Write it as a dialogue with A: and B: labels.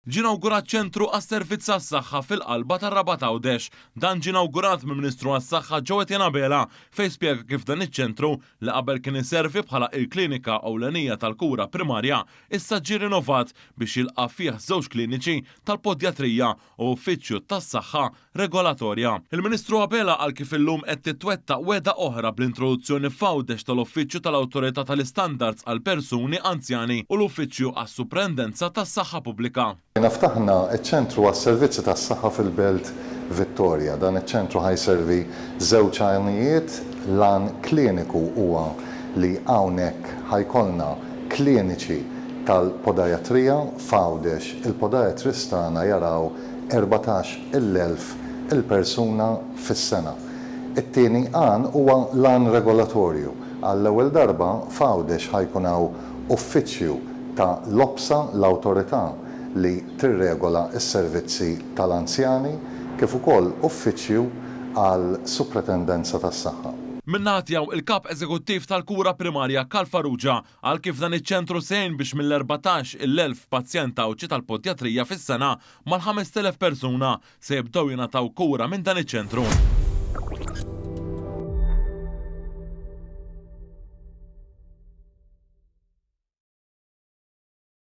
A: Ġie inawgurat ċentru għas-servizz għas-saħħa fil-qalba tar-Rabat Għawdex. Dan ġie inawgurat mill-Ministru għas-Saħħa Ġewed Janabela fejn spjega kif dan iċ-ċentru li qabel kien iservi bħala il-klinika ewlenija tal-kura primarja issa ġie rinovat biex jilqa' fih żewġ kliniċi tal-podjatrija u uffiċċju tas-saħħa regolatorja. Il-Ministru Għabela qal kif illum qed titwettaq weda oħra bl-introduzzjoni f'Għawdex tal-Uffiċċju tal-Awtorità tal-Istandards għal persuni anzjani u l-Uffiċċju għas-Suprendenza tas-Saħħa Pubblika.
B: Ftaħna iċ-ċentru għas-servizzi tas-saħħa fil-Belt Vittoria. Dan iċ-ċentru ħajservi żewġ għajnijiet. Lan kliniku huwa li hawnhekk ħajkollna kliniċi tal-podjatrija f'Għawdex. Il-podjatristi tagħna jaraw 14,000 il-persuna fis-sena. It-tieni għan huwa lan regolatorju. Għall-ewwel darba f'Għawdex ħajkun hawn uffiċċju ta' l-OPSA l-awtorità li tirregola s-servizzi tal-anzjani kif ukoll uffiċċju għal suppretendenza tas-saħħa.
A: Minnatjaw il-kap eżekuttiv tal-kura primarja Karl Farrugia għal kif dan iċ-ċentru sejn biex mill-14,000 pazjent awċi tal-podjatrija fis-sena mal-5,000 persuna se jibdew jingħataw kura minn dan iċ-ċentru.